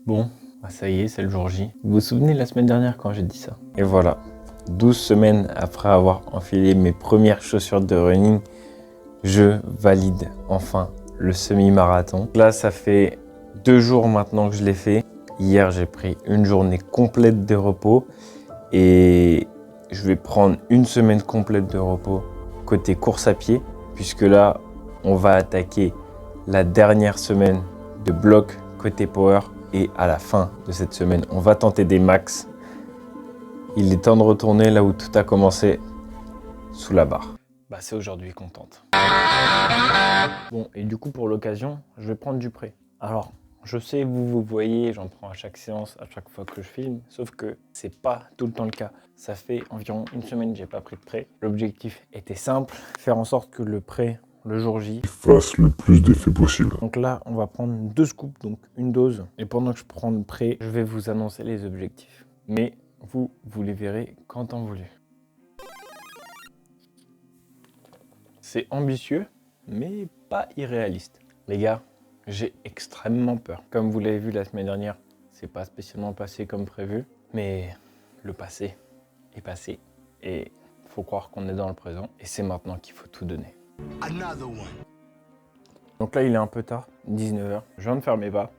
Bon, bah ça y est, c'est le jour J. Vous vous souvenez la semaine dernière quand j'ai dit ça? Et voilà, 12 semaines après avoir enfilé mes premières chaussures de running, je valide enfin le semi-marathon. Là, ça fait 2 jours maintenant que je l'ai fait. Hier, j'ai pris une journée complète de repos et je vais prendre une semaine complète de repos côté course à pied, puisque là, on va attaquer la dernière semaine de bloc côté power. Et à la fin de cette semaine, on va tenter des max. Il est temps de retourner là où tout a commencé, sous la barre. Bah c'est aujourd'hui qu'on tente. Bon, et du coup pour l'occasion, je vais prendre du prêt. Alors, je sais, vous voyez, j'en prends à chaque séance, à chaque fois que je filme, sauf que c'est pas tout le temps le cas. Ça fait environ une semaine que j'ai pas pris de prêt. L'objectif était simple, faire en sorte que le prêt, le jour J, fasse le plus d'effet possible. Donc là, on va prendre 2 scoops, donc une dose. Et pendant que je prends le prêt, je vais vous annoncer les objectifs. Mais vous les verrez quand temps voulu. C'est ambitieux, mais pas irréaliste. Les gars, j'ai extrêmement peur. Comme vous l'avez vu la semaine dernière, c'est pas spécialement passé comme prévu. Mais le passé est passé. Et faut croire qu'on est dans le présent. Et c'est maintenant qu'il faut tout donner. Donc là, il est un peu tard, 19h. Je viens de faire mes pas.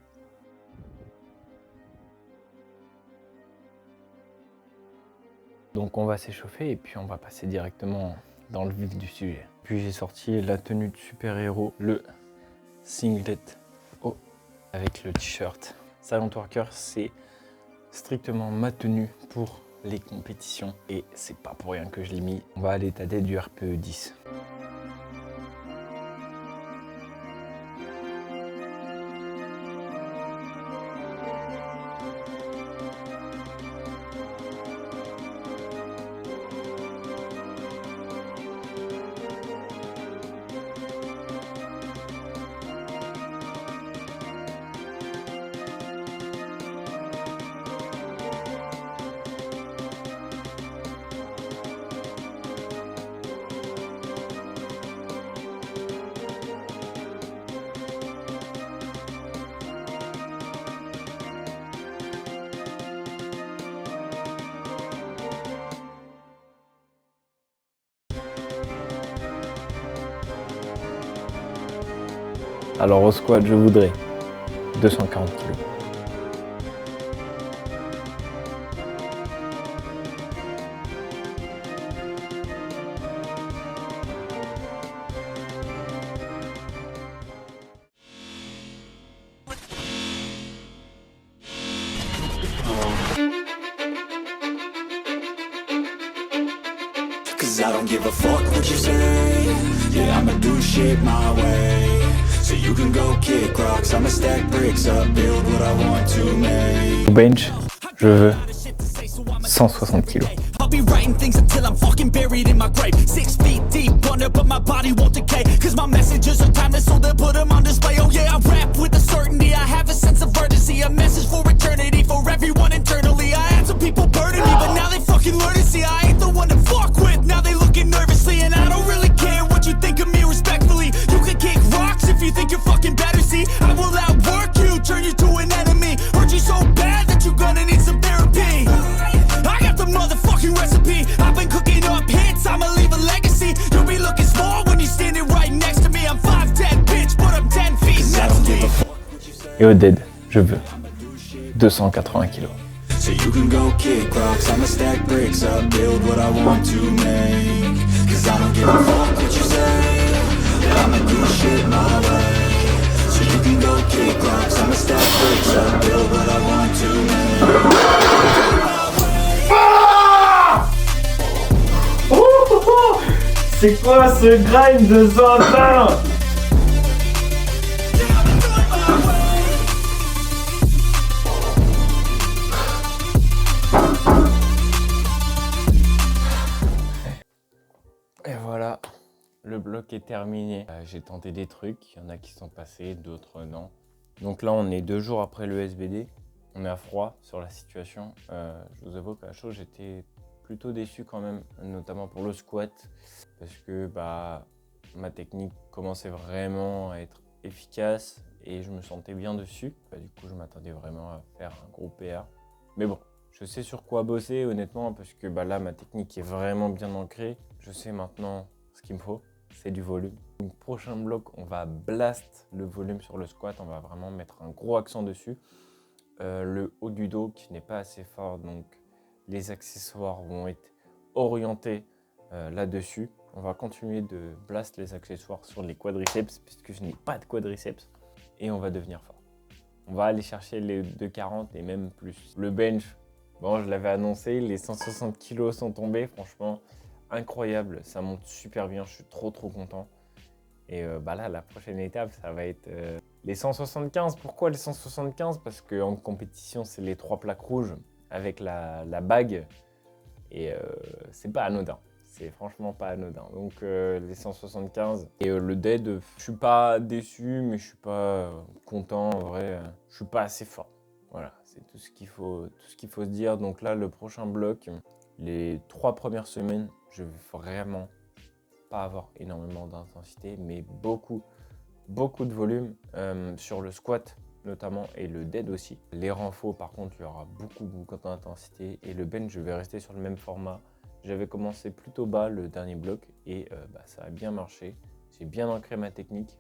Donc on va s'échauffer et puis on va passer directement dans le vif du sujet. Puis j'ai sorti la tenue de super-héros, le singlet haut avec le t-shirt. Silent Worker, c'est strictement ma tenue pour les compétitions et c'est pas pour rien que je l'ai mis. On va aller tâter du RPE 10. Alors au squat, je voudrais 240 kg. Cause I don't give a fuck what you say. Yeah, I'ma do shit my way. So you can go kick rocks, I'ma stack bricks up, build what I want to make. Au bench, je veux 160 kg. I'll be writing things until I'm fucking buried in my grave. 6 feet deep under, but my body won't decay. Cause my messages are timeless, so they'll put them on display. Oh yeah, I rap with a certainty, I have a sense of urgency. A message for eternity, for everyone internally. I had some people burning me, but now they fucking learn to see I ain't the one to fuck with. Now they looking nervously, and I don't really care what you think of me respectfully. You can kick rocks if you think you're fucking better, see. I will outwork you, turn you to an enemy. Hurt you so bad that you're gonna need some therapy. I got the motherfucking recipe. I've been cooking up hits, I'ma leave a legacy. You'll be looking small when you're standing right next to me. I'm 5'10", bitch, but I'm 10 feet next to me. Et au dead, je veux 280 kg. So you can go kick rocks, I'ma stack bricks up, build what I want to make. Cause I don't give a fuck what you say. I'ma do shit my way. So you can go kick rocks, I'ma stack bricks up, build what I want to make. C'est quoi ce grind de Zantin? Et voilà, le bloc est terminé. J'ai tenté des trucs, il y en a qui sont passés, d'autres non. Donc là, on est 2 jours après le SBD. On est à froid sur la situation. Je vous avoue qu'à chaud, j'étais plutôt déçu quand même, notamment pour le squat, parce que ma technique commençait vraiment à être efficace et je me sentais bien dessus. Du coup, je m'attendais vraiment à faire un gros PR. Mais bon, je sais sur quoi bosser honnêtement parce que là, ma technique est vraiment bien ancrée. Je sais maintenant ce qu'il me faut, c'est du volume. Donc, prochain bloc, on va blast le volume sur le squat. On va vraiment mettre un gros accent dessus. Le haut du dos qui n'est pas assez fort, donc les accessoires vont être orientés là-dessus. On va continuer de blast les accessoires sur les quadriceps puisque je n'ai pas de quadriceps et on va devenir fort. On va aller chercher les 240 et même plus. Le bench, bon, je l'avais annoncé, les 160 kg sont tombés, franchement incroyable, ça monte super bien, je suis trop content. Et là, la prochaine étape, ça va être les 175. Pourquoi les 175? Parce qu'en compétition, c'est les 3 plaques rouges avec la bague. Et c'est pas anodin. C'est franchement pas anodin. Donc les 175. Et le dead, je suis pas déçu, mais je suis pas content. En vrai, je suis pas assez fort. Voilà, c'est tout ce qu'il faut se dire. Donc là, le prochain bloc, les 3 premières semaines, je vais vraiment pas avoir énormément d'intensité, mais beaucoup de volume sur le squat notamment et le dead aussi. Les renforts par contre, il y aura beaucoup d'intensité et le bench, je vais rester sur le même format. J'avais commencé plutôt bas le dernier bloc et ça a bien marché. J'ai bien ancré ma technique.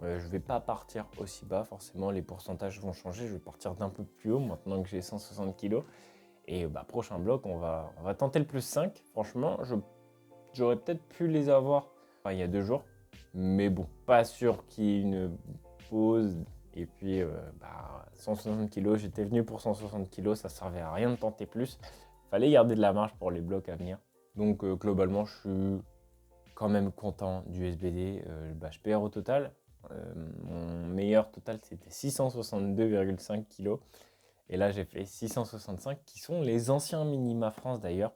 Je vais pas partir aussi bas, forcément les pourcentages vont changer. Je vais partir d'un peu plus haut maintenant que j'ai 160 kg. Et prochain bloc, on va tenter le plus 5. Franchement, j'aurais peut-être pu les avoir il y a 2 jours, mais bon, pas sûr qu'il y ait une pause. Et puis, 160 kg, j'étais venu pour 160 kg, ça servait à rien de tenter plus. Fallait garder de la marge pour les blocs à venir. Donc, globalement, je suis quand même content du SBD. Je PR au total. Mon meilleur total, c'était 662,5 kg. Et là, j'ai fait 665, qui sont les anciens minima France d'ailleurs.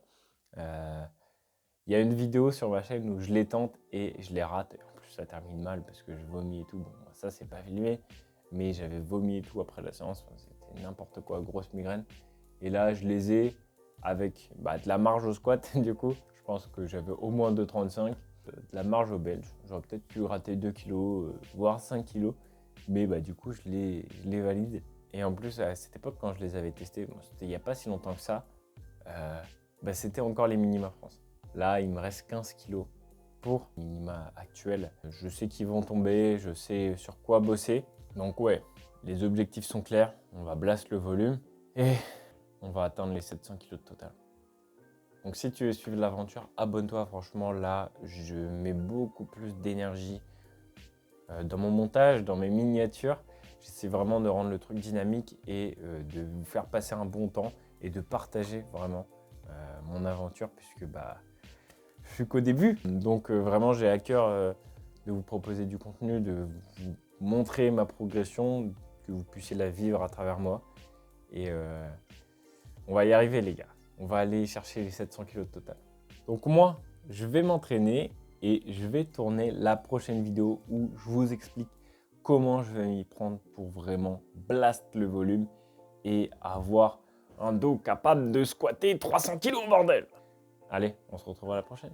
Il y a une vidéo sur ma chaîne où je les tente et je les rate. Et en plus, ça termine mal parce que je vomis et tout. Bon, ça, c'est pas filmé, mais j'avais vomi et tout après la séance. Enfin, c'était n'importe quoi, grosse migraine. Et là, je les ai avec de la marge au squat. Du coup, je pense que j'avais au moins 2,35. De la marge au bench. J'aurais peut-être pu rater 2 kg, voire 5 kg. Mais du coup, je les valide. Et en plus, à cette époque, quand je les avais testés, c'était il n'y a pas si longtemps que ça, c'était encore les minima France. Là, il me reste 15 kg pour minima actuels. Je sais qu'ils vont tomber, je sais sur quoi bosser. Donc ouais, les objectifs sont clairs. On va blast le volume et on va atteindre les 700 kg de total. Donc si tu veux suivre l'aventure, abonne-toi. Franchement, là, je mets beaucoup plus d'énergie dans mon montage, dans mes miniatures. J'essaie vraiment de rendre le truc dynamique et de vous faire passer un bon temps et de partager vraiment mon aventure puisque je suis qu'au début. Donc vraiment, j'ai à cœur de vous proposer du contenu, de vous montrer ma progression, que vous puissiez la vivre à travers moi. Et on va y arriver les gars. On va aller chercher les 700 kg de total. Donc moi, je vais m'entraîner et je vais tourner la prochaine vidéo où je vous explique comment je vais m'y prendre pour vraiment blast le volume et avoir un dos capable de squatter 300 kg bordel. Allez, on se retrouve à la prochaine.